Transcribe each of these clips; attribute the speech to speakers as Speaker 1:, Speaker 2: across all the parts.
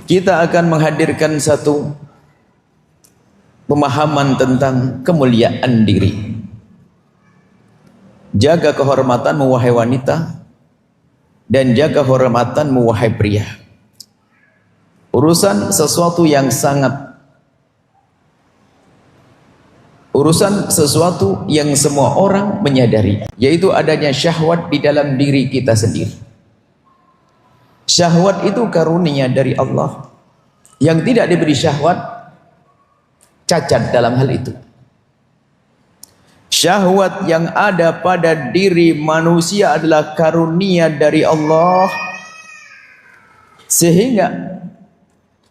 Speaker 1: kita akan menghadirkan satu pemahaman tentang kemuliaan diri. Jaga kehormatanmu wahai wanita, dan jaga kehormatanmu wahai pria. Urusan sesuatu yang semua orang menyadari, yaitu adanya syahwat di dalam diri kita sendiri. Syahwat itu karunia dari Allah. Yang tidak diberi syahwat cacat dalam hal itu. Syahwat yang ada pada diri manusia adalah karunia dari Allah, sehingga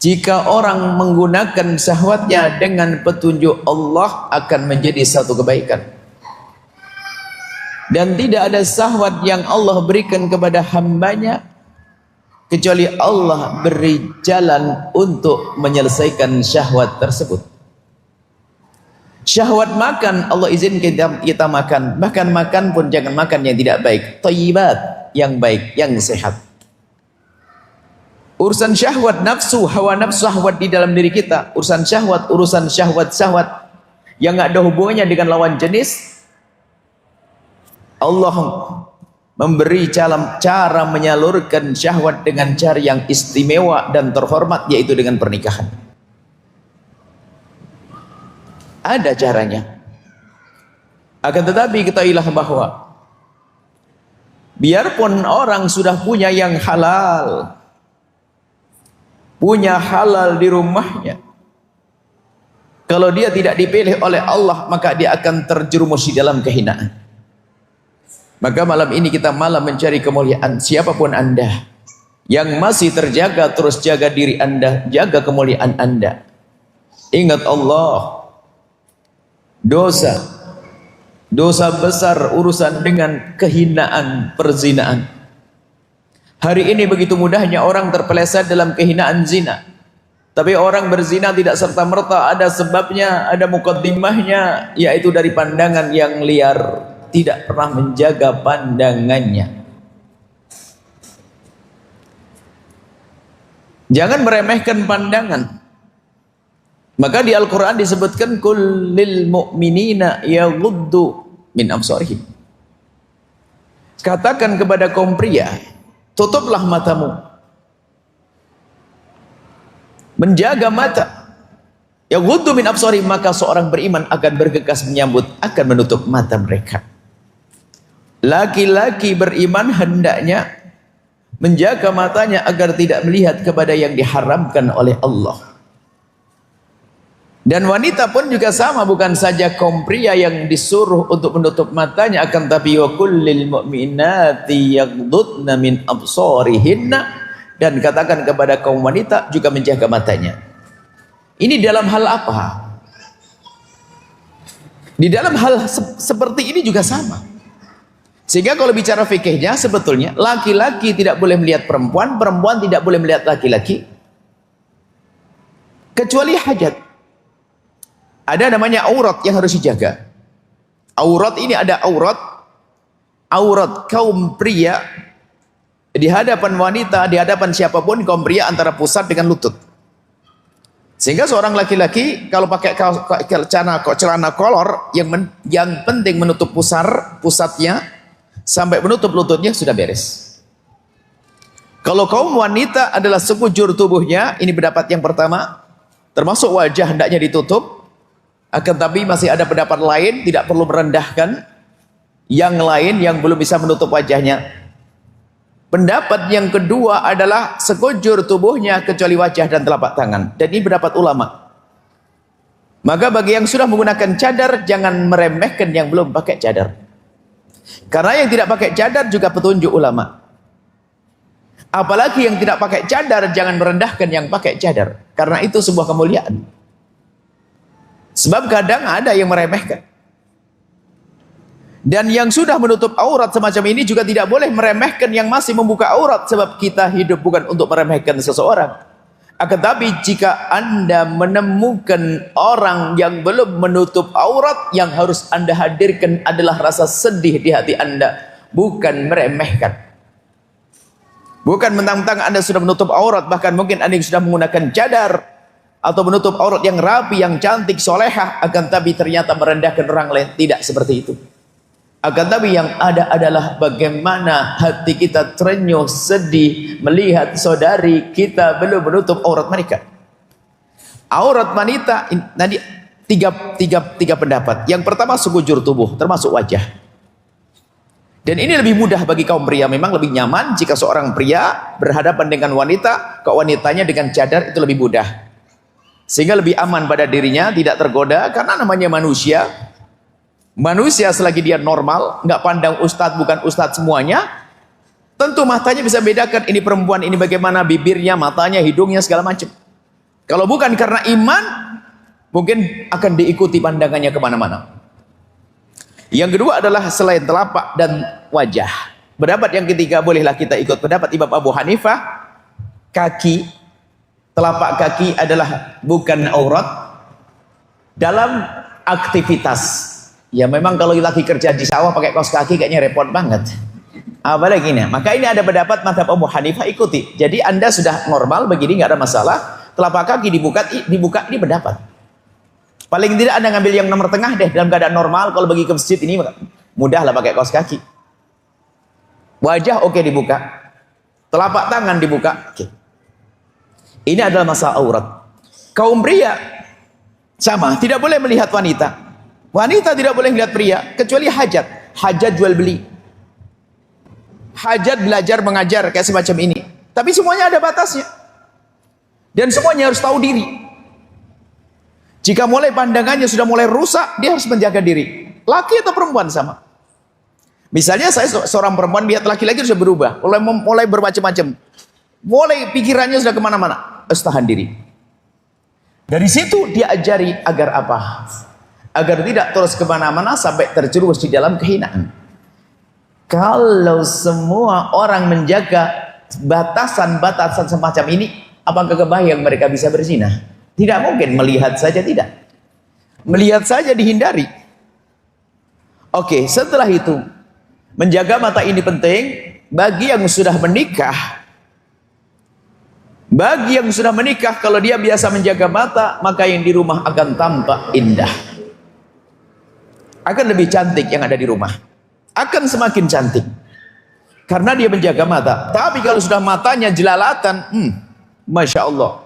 Speaker 1: jika orang menggunakan syahwatnya dengan petunjuk Allah akan menjadi satu kebaikan. Dan tidak ada syahwat yang Allah berikan kepada hambanya kecuali Allah beri jalan untuk menyelesaikan syahwat tersebut. Syahwat makan, Allah izin kita makan. Bahkan makan pun jangan makan yang tidak baik. Thayyibat, yang baik, yang sehat. Urusan syahwat nafsu, hawa nafsu, syahwat di dalam diri kita. Urusan syahwat yang nggak ada hubungannya dengan lawan jenis. Allah memberi cara menyalurkan syahwat dengan cara yang istimewa dan terhormat, yaitu dengan pernikahan. Ada caranya. Akan tetapi ketahuilah bahwa biarpun orang sudah punya yang halal, punya halal di rumahnya, kalau dia tidak dipilih oleh Allah, maka dia akan terjerumus di dalam kehinaan. Maka malam ini kita malam mencari kemuliaan. Siapapun Anda yang masih terjaga, terus jaga diri Anda, jaga kemuliaan Anda. Ingat Allah. Dosa besar urusan dengan kehinaan perzinaan. Hari ini begitu mudahnya orang terpeleset dalam kehinaan zina. Tapi orang berzina tidak serta-merta ada sebabnya, ada mukaddimahnya, yaitu dari pandangan yang liar, tidak pernah menjaga pandangannya. Jangan meremehkan pandangan. Maka di Al-Quran disebutkan kullil mu'minina yaghuddu min absarihim. Katakan kepada kaum pria, tutuplah matamu. Menjaga mata. Yaghuddu min absarihim, maka seorang beriman akan bergegas menyambut, akan menutup mata mereka. Laki-laki beriman hendaknya menjaga matanya agar tidak melihat kepada yang diharamkan oleh Allah. Dan wanita pun juga sama, bukan saja kaum pria yang disuruh untuk menutup matanya, akan tapi wa kullil mu'minati yaghdudna min absarihinna, dan katakan kepada kaum wanita juga menjaga matanya. Ini dalam hal apa? Di dalam hal seperti ini juga sama. Sehingga kalau bicara fikihnya, sebetulnya laki-laki tidak boleh melihat perempuan, perempuan tidak boleh melihat laki-laki kecuali hajat. Ada namanya aurat yang harus dijaga. Aurat ini ada aurat kaum pria di hadapan wanita, di hadapan siapapun kaum pria, antara pusat dengan lutut. Sehingga seorang laki-laki kalau pakai celana kolor yang penting menutup pusatnya sampai menutup lututnya sudah beres. Kalau kaum wanita adalah sekujur tubuhnya, ini pendapat yang pertama, termasuk wajah hendaknya ditutup. Akan tapi masih ada pendapat lain, tidak perlu merendahkan yang lain yang belum bisa menutup wajahnya. Pendapat yang kedua adalah sekujur tubuhnya kecuali wajah dan telapak tangan. Dan ini pendapat ulama. Maka bagi yang sudah menggunakan cadar, jangan meremehkan yang belum pakai cadar. Karena yang tidak pakai cadar juga petunjuk ulama. Apalagi yang tidak pakai cadar, jangan merendahkan yang pakai cadar. Karena itu sebuah kemuliaan. Sebab kadang ada yang meremehkan. Dan yang sudah menutup aurat semacam ini juga tidak boleh meremehkan yang masih membuka aurat. Sebab kita hidup bukan untuk meremehkan seseorang. Akan tapi jika Anda menemukan orang yang belum menutup aurat, yang harus Anda hadirkan adalah rasa sedih di hati Anda, bukan meremehkan. Bukan mentang-mentang Anda sudah menutup aurat, bahkan mungkin Anda sudah menggunakan cadar atau menutup aurat yang rapi, yang cantik, solehah, akan tapi ternyata merendahkan orang lain. Tidak seperti itu. Akan tapi yang ada adalah bagaimana hati kita terenyuh, sedih melihat saudari kita belum menutup aurat mereka. Aurat wanita nanti tiga pendapat. Yang pertama sekujur tubuh, termasuk wajah. Dan ini lebih mudah bagi kaum pria. Memang lebih nyaman jika seorang pria berhadapan dengan wanita, kok wanitanya dengan cadar itu lebih mudah. Sehingga lebih aman pada dirinya, tidak tergoda, karena namanya manusia. Manusia selagi dia normal, nggak pandang ustadz bukan ustadz semuanya, tentu matanya bisa bedakan ini perempuan, ini bagaimana bibirnya, matanya, hidungnya, segala macam. Kalau bukan karena iman, mungkin akan diikuti pandangannya kemana-mana. Yang kedua adalah selain telapak dan wajah. Pendapat yang ketiga, bolehlah kita ikut pendapat Imam Abu Hanifah, kaki, telapak kaki adalah bukan aurat dalam aktivitas. Ya memang kalau lagi kerja di sawah pakai kaos kaki kayaknya repot banget. Apalagi ini. Maka ini ada pendapat mazhab Abu Hanifah, ikuti. Jadi Anda sudah normal begini, nggak ada masalah. Telapak kaki dibuka ini pendapat. Paling tidak Anda ngambil yang nomor tengah deh, dalam keadaan normal. Kalau pergi ke masjid ini mudah lah pakai kaos kaki. Wajah oke dibuka, telapak tangan dibuka. Oke. Ini adalah masalah aurat. Kaum pria sama, tidak boleh melihat wanita. Wanita tidak boleh melihat pria kecuali hajat. Hajat jual beli, hajat belajar mengajar kayak semacam ini. Tapi semuanya ada batasnya. Dan semuanya harus tahu diri. Jika mulai pandangannya sudah mulai rusak, dia harus menjaga diri. Laki atau perempuan sama. Misalnya saya seorang perempuan lihat laki-laki sudah berubah, mulai bermacam-macam, mulai pikirannya sudah kemana-mana, harus tahan diri. Dari situ dia ajari agar apa? Agar tidak terus kemana-mana sampai terjerumus di dalam kehinaan. Kalau semua orang menjaga batasan-batasan semacam ini, apakah kebayang mereka bisa berzina? Tidak mungkin, melihat saja tidak. Melihat saja dihindari. Oke, setelah itu menjaga mata ini penting bagi yang sudah menikah. Bagi yang sudah menikah, kalau dia biasa menjaga mata, maka yang di rumah akan tampak indah. Akan lebih cantik yang ada di rumah. Akan semakin cantik. Karena dia menjaga mata. Tapi kalau sudah matanya jelalatan, Masya Allah.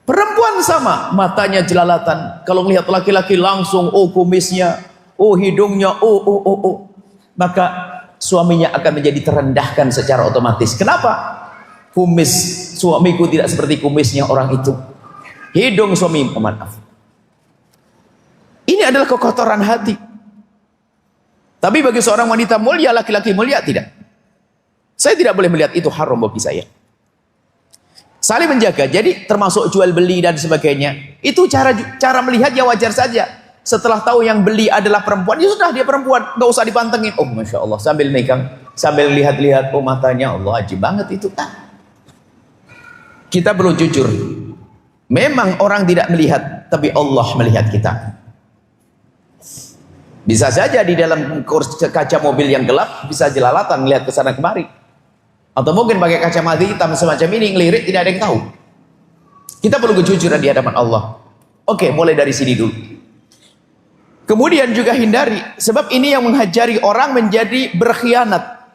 Speaker 1: Perempuan sama, matanya jelalatan. Kalau melihat laki-laki langsung, oh kumisnya, oh hidungnya, oh. Maka suaminya akan menjadi terendahkan secara otomatis. Kenapa? Kumis suamiku tidak seperti kumisnya orang itu. Hidung suami, maaf. Ini adalah kekotoran hati. Tapi bagi seorang wanita mulia, laki-laki mulia, tidak. Saya tidak boleh melihat itu, haram bagi saya. Saling menjaga, jadi termasuk jual beli dan sebagainya. Itu cara melihatnya wajar saja. Setelah tahu yang beli adalah perempuan, ya sudah dia perempuan, nggak usah dipantengin. Oh Masya Allah, sambil megang, sambil lihat-lihat, oh matanya Allah ajib banget itu. Kita perlu jujur. Memang orang tidak melihat, tapi Allah melihat kita. Bisa saja di dalam kaca mobil yang gelap bisa jelalatan melihat ke sana kemari. Atau mungkin pakai kacamata hitam semacam ini, ngelirik, tidak ada yang tahu. Kita perlu kejujuran di hadapan Allah. Oke, mulai dari sini dulu. Kemudian juga hindari, sebab ini yang menghajari orang menjadi berkhianat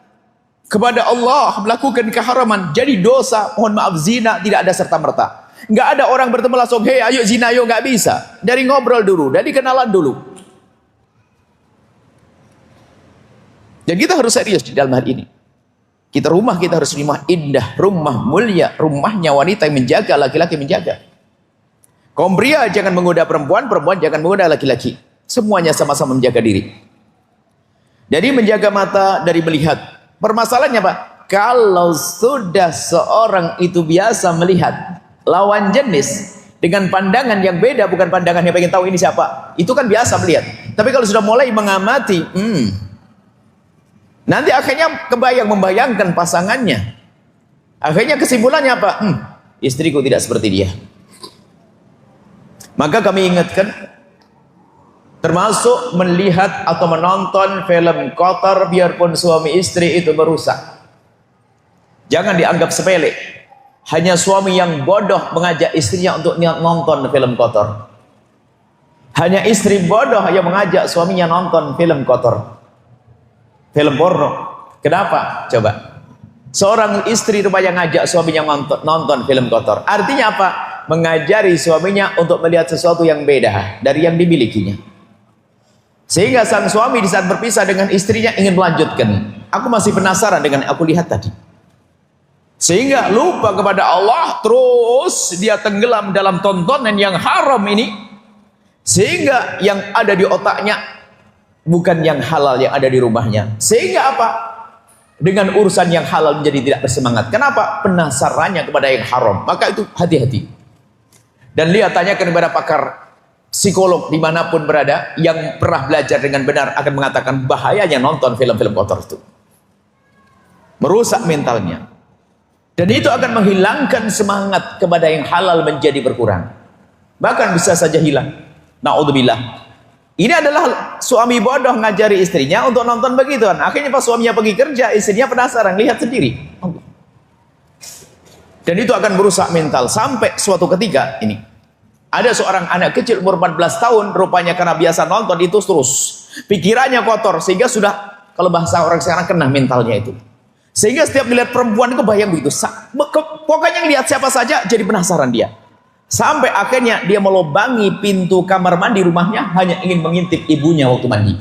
Speaker 1: kepada Allah, melakukan keharaman, jadi dosa, mohon maaf, zina, tidak ada serta-merta. Nggak ada orang bertemu langsung, hei ayo zina ayo, nggak bisa. Dari ngobrol dulu, dari kenalan dulu. Dan kita harus serius di dalam hal ini. Kita harus rumah indah, rumah mulia, rumahnya wanita yang menjaga, laki-laki menjaga. Kaum pria jangan menggoda perempuan, perempuan jangan menggoda laki-laki. Semuanya sama-sama menjaga diri. Jadi menjaga mata dari melihat. Permasalahannya Pak, kalau sudah seorang itu biasa melihat lawan jenis dengan pandangan yang beda, bukan pandangan yang pengen tahu ini siapa, itu kan biasa melihat. Tapi kalau sudah mulai mengamati, nanti akhirnya membayangkan pasangannya. Akhirnya kesimpulannya apa? Istriku tidak seperti dia. Maka kami ingatkan, termasuk melihat atau menonton film kotor biarpun suami istri itu merusak. Jangan dianggap sepele. Hanya suami yang bodoh mengajak istrinya untuk nonton film kotor. Hanya istri bodoh yang mengajak suaminya nonton film kotor, film porno. Kenapa? Coba. Seorang istri rupanya ngajak suaminya nonton film kotor. Artinya apa? Mengajari suaminya untuk melihat sesuatu yang beda dari yang dimilikinya. Sehingga sang suami di saat berpisah dengan istrinya ingin melanjutkan. Aku masih penasaran dengan yang aku lihat tadi. Sehingga lupa kepada Allah, terus dia tenggelam dalam tontonan yang haram ini. Sehingga yang ada di otaknya bukan yang halal yang ada di rumahnya. Sehingga apa? Dengan urusan yang halal menjadi tidak bersemangat. Kenapa? Penasarannya kepada yang haram. Maka itu hati-hati. Dan lihat, tanyakan kepada pakar psikolog dimanapun berada yang pernah belajar dengan benar akan mengatakan bahayanya nonton film-film kotor itu. Merusak mentalnya. Dan itu akan menghilangkan semangat kepada yang halal menjadi berkurang. Bahkan bisa saja hilang. Na'udzubillah. Ini adalah suami bodoh ngajari istrinya untuk nonton begituan. Akhirnya pas suaminya pergi kerja, istrinya penasaran, lihat sendiri. Dan itu akan merusak mental. Sampai suatu ketika ini, ada seorang anak kecil umur 14 tahun, rupanya karena biasa nonton itu terus. Pikirannya kotor, sehingga sudah, kalau bahasa orang sekarang, kena mentalnya itu. Sehingga setiap melihat perempuan itu bayang begitu. Pokoknya lihat siapa saja jadi penasaran dia. Sampai akhirnya dia melobangi pintu kamar mandi rumahnya hanya ingin mengintip ibunya waktu mandi.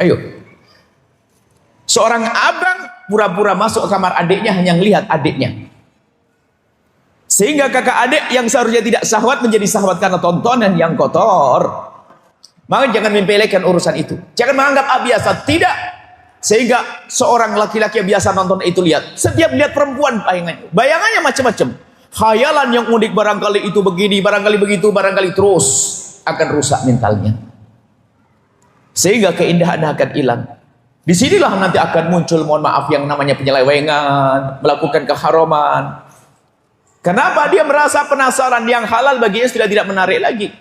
Speaker 1: Ayo. Seorang abang pura-pura masuk ke kamar adiknya hanya melihat adiknya. Sehingga kakak adik yang seharusnya tidak syahwat menjadi syahwat karena tontonan yang kotor. Maka jangan menyepelekan urusan itu. Jangan menganggap biasa. Tidak. Sehingga seorang laki-laki yang biasa nonton itu lihat. Setiap lihat perempuan bayangannya macam-macam. Khayalan yang unik, barangkali itu begini, barangkali begitu, barangkali terus akan rusak mentalnya. Sehingga keindahan akan hilang. Disinilah nanti akan muncul, mohon maaf, yang namanya penyelewengan, melakukan keharaman. Kenapa? Dia merasa penasaran, yang halal baginya sudah tidak menarik lagi.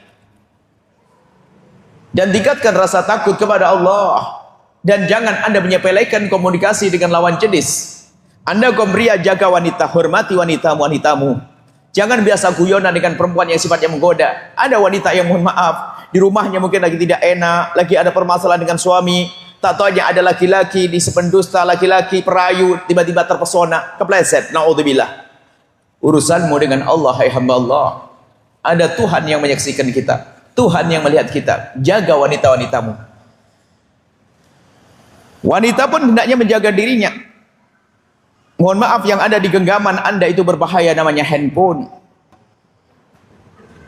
Speaker 1: Dan tingkatkan rasa takut kepada Allah. Dan jangan Anda menyepelekan komunikasi dengan lawan jenis. Anda kaum pria, jaga wanita, hormati wanitamu. Jangan biasa guyonan dengan perempuan yang sifatnya menggoda. Ada wanita yang mohon maaf, di rumahnya mungkin lagi tidak enak, lagi ada permasalahan dengan suami, tak tahu hanya ada laki-laki di sependusta, laki-laki perayu, tiba-tiba terpesona, kepleset, na'udzubillah. Urusanmu dengan Allah, hai hamba Allah. Ada Tuhan yang menyaksikan kita, Tuhan yang melihat kita. Jaga wanita-wanitamu. Wanita pun hendaknya menjaga dirinya. Mohon maaf, yang ada di genggaman Anda itu berbahaya, namanya handphone.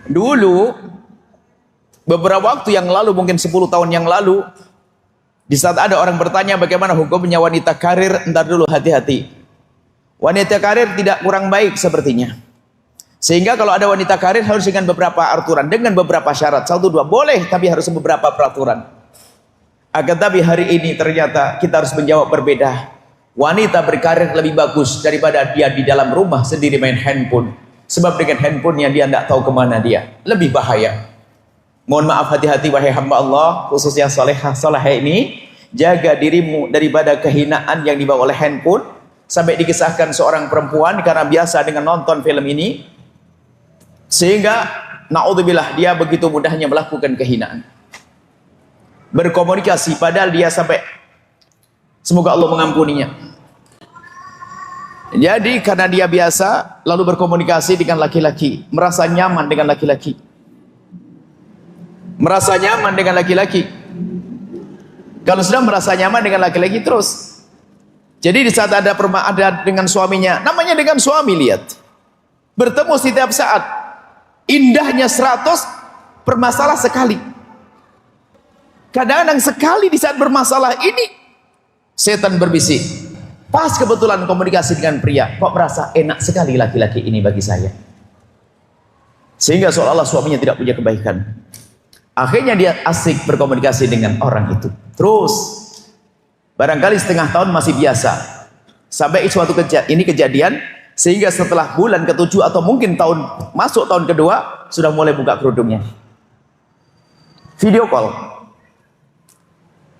Speaker 1: Dulu, beberapa waktu yang lalu, mungkin 10 tahun yang lalu, di saat ada orang bertanya bagaimana hukumnya wanita karir, entar dulu, hati-hati. Wanita karir tidak kurang baik sepertinya. Sehingga kalau ada wanita karir harus dengan beberapa aturan, dengan beberapa syarat. 1, 2, boleh, tapi harus beberapa peraturan. Akan tapi hari ini ternyata kita harus menjawab berbeda. Wanita berkarir lebih bagus daripada dia di dalam rumah sendiri main handphone. Sebab dengan handphonenya dia tidak tahu kemana dia. Lebih bahaya. Mohon maaf, hati-hati wahai hamba Allah, khususnya solehah ini. Jaga dirimu daripada kehinaan yang dibawa oleh handphone. Sampai dikisahkan seorang perempuan karena biasa dengan nonton film ini. Sehingga na'udzubillah, dia begitu mudahnya melakukan kehinaan. Berkomunikasi padahal dia sampai, semoga Allah mengampuninya. Jadi karena dia biasa lalu berkomunikasi dengan laki-laki, merasa nyaman dengan laki-laki. Merasa nyaman dengan laki-laki. Kalau sudah merasa nyaman dengan laki-laki terus. Jadi di saat ada dengan suaminya, namanya dengan suami, lihat. Bertemu setiap saat. Indahnya 100, bermasalah sekali. Kadang-kadang sekali di saat bermasalah ini, setan berbisik. Pas kebetulan komunikasi dengan pria, kok merasa enak sekali laki-laki ini bagi saya. Sehingga seolah-olah suaminya tidak punya kebaikan. Akhirnya dia asik berkomunikasi dengan orang itu. Terus, barangkali setengah tahun masih biasa. Sampai suatu kejadian, sehingga setelah bulan ke-7 atau mungkin masuk tahun kedua, sudah mulai buka kerudungnya. Video call.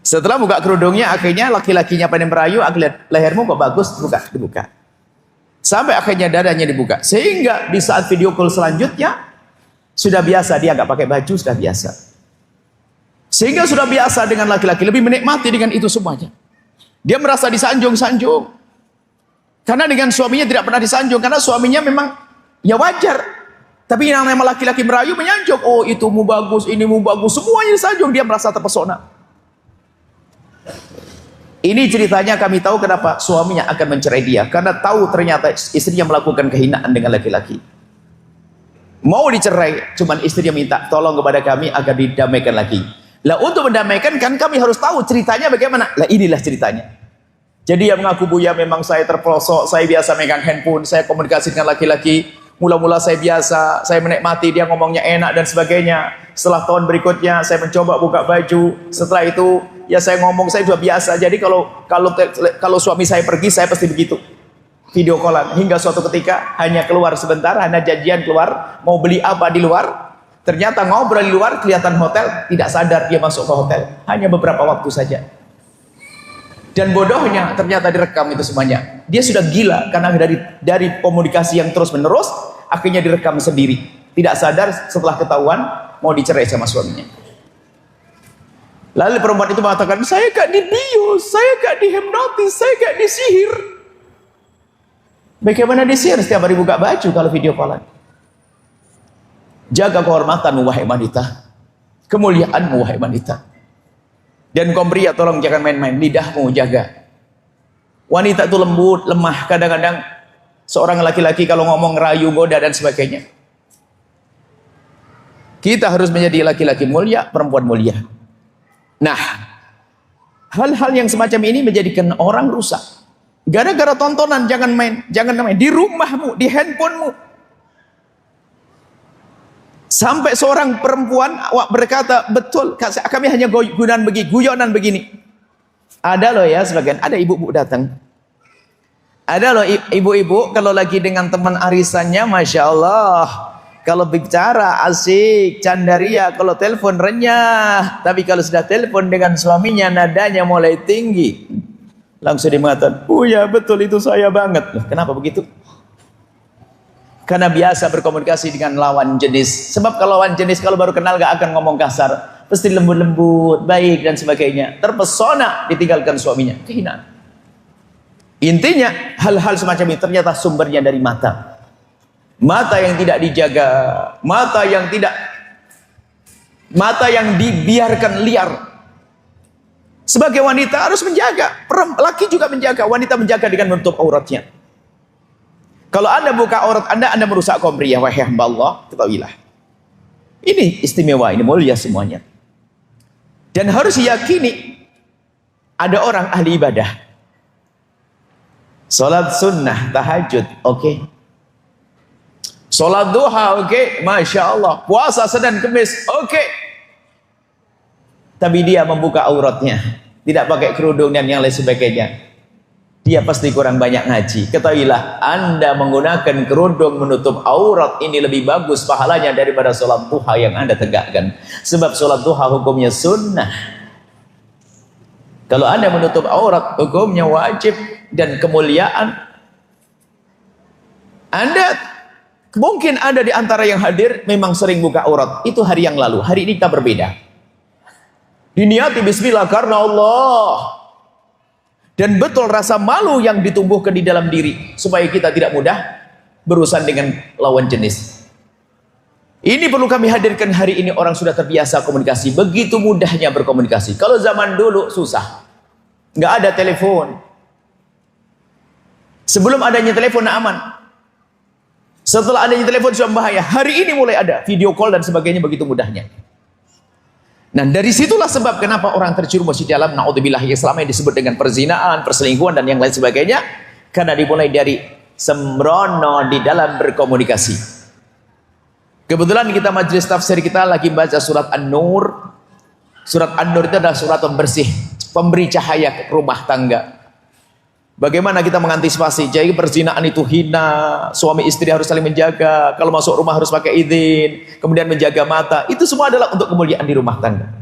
Speaker 1: Setelah buka kerudungnya, akhirnya laki-lakinya pengen merayu, aku lihat lehermu kok bagus, dibuka. Sampai akhirnya dadanya dibuka. Sehingga di saat video call selanjutnya, sudah biasa, dia nggak pakai baju, sudah biasa. Sehingga sudah biasa dengan laki-laki, lebih menikmati dengan itu semuanya. Dia merasa disanjung-sanjung. Karena dengan suaminya tidak pernah disanjung, karena suaminya memang ya wajar. Tapi yang namanya laki-laki merayu, menyanjung. Oh, itu mu bagus, ini mu bagus, semuanya disanjung, dia merasa terpesona. Ini ceritanya kami tahu kenapa suaminya akan mencerai dia. Karena tahu ternyata istrinya melakukan kehinaan dengan laki-laki. Mau dicerai, cuman istrinya minta tolong kepada kami agar didamaikan lagi. Lah untuk mendamaikan kan kami harus tahu ceritanya bagaimana. Lah inilah ceritanya. Jadi yang mengaku Buya memang saya terpelosok, saya biasa megang handphone, saya komunikasi dengan laki-laki. Mula-mula saya biasa, saya menikmati dia ngomongnya enak dan sebagainya. Setelah tahun berikutnya saya mencoba buka baju. Setelah itu ya saya ngomong, saya sudah biasa. Jadi kalau suami saya pergi, saya pasti begitu. Video callan hingga suatu ketika hanya keluar sebentar, hanya janjian keluar mau beli apa di luar. Ternyata ngobrol di luar kelihatan hotel, tidak sadar dia masuk ke hotel. Hanya beberapa waktu saja. Dan bodohnya ternyata direkam itu semuanya. Dia sudah gila karena dari komunikasi yang terus menerus, akhirnya direkam sendiri. Tidak sadar setelah ketahuan mau dicerai sama suaminya. Lalu perempuan itu mengatakan, saya gak dibius, saya gak dihipnotis, saya gak disihir. Bagaimana disihir setiap hari buka baju kalau video callan? Jaga kehormatanmu wahai wanita, kemuliaanmu wahai wanita. Dan kaum pria tolong jangan main-main, lidahmu jaga. Wanita itu lembut, lemah, kadang-kadang seorang laki-laki kalau ngomong rayu, goda dan sebagainya. Kita harus menjadi laki-laki mulia, perempuan mulia. Nah, hal-hal yang semacam ini menjadikan orang rusak. Gara-gara tontonan, jangan main di rumahmu, di handphonemu. Sampai seorang perempuan berkata, betul, kami hanya guyonan begini. Ada loh ya sebagian, ada ibu-ibu datang. Ada loh ibu-ibu kalau lagi dengan teman arisannya, Masya Allah. Kalau bicara asik, candaria, kalau telepon renyah. Tapi kalau sudah telepon dengan suaminya, nadanya mulai tinggi. Langsung dia mengatakan, oh ya betul itu saya banget. Loh, kenapa begitu? Karena biasa berkomunikasi dengan lawan jenis. Sebab kalau lawan jenis kalau baru kenal gak akan ngomong kasar. Pasti lembut-lembut, baik dan sebagainya. Terpesona ditinggalkan suaminya. Kehinaan. Intinya hal-hal semacam ini ternyata sumbernya dari mata. Mata yang tidak dijaga. Mata yang dibiarkan liar. Sebagai wanita harus menjaga. Laki juga menjaga. Wanita menjaga dengan menutup auratnya. Kalau anda buka aurat anda merusak kaum pria. Wahai hamba Allah, ketahuilah. Ini istimewa, ini mulia semuanya. Dan harus diyakini ada orang ahli ibadah. Salat sunnah, tahajud, oke. Salat duha, oke. Masya Allah. Puasa Senin Kemis, oke. Tapi dia membuka auratnya, tidak pakai kerudung dan yang lain sebagainya. Dia pasti kurang banyak ngaji. Ketahuilah, anda menggunakan kerudung menutup aurat ini lebih bagus pahalanya daripada sholat duha yang anda tegakkan. Sebab sholat duha hukumnya sunnah. Kalau anda menutup aurat, hukumnya wajib dan kemuliaan. Anda, mungkin ada di antara yang hadir memang sering buka aurat. Itu hari yang lalu, hari ini kita berbeda. Diniati bismillah karena Allah. Dan betul rasa malu yang ditumbuhkan di dalam diri supaya kita tidak mudah berurusan dengan lawan jenis. Ini perlu kami hadirkan hari ini. Orang sudah terbiasa komunikasi, begitu mudahnya berkomunikasi. Kalau zaman dulu susah, nggak ada telepon. Sebelum adanya telepon aman, setelah adanya telepon sudah bahaya. Hari ini mulai ada video call dan sebagainya begitu mudahnya. Nah dari situlah sebab kenapa orang terjerumus di dalam naudzubillah yang selama ini disebut dengan perzinaan, perselingkuhan dan yang lain sebagainya. Karena dimulai dari sembrono di dalam berkomunikasi. Kebetulan kita majelis tafsir kita lagi baca surat An-Nur. Surat An-Nur itu adalah surat pembersih, pemberi cahaya ke rumah tangga. Bagaimana kita mengantisipasi? Jadi perzinaan itu hina, suami istri harus saling menjaga, kalau masuk rumah harus pakai izin, kemudian menjaga mata. Itu semua adalah untuk kemuliaan di rumah tangga.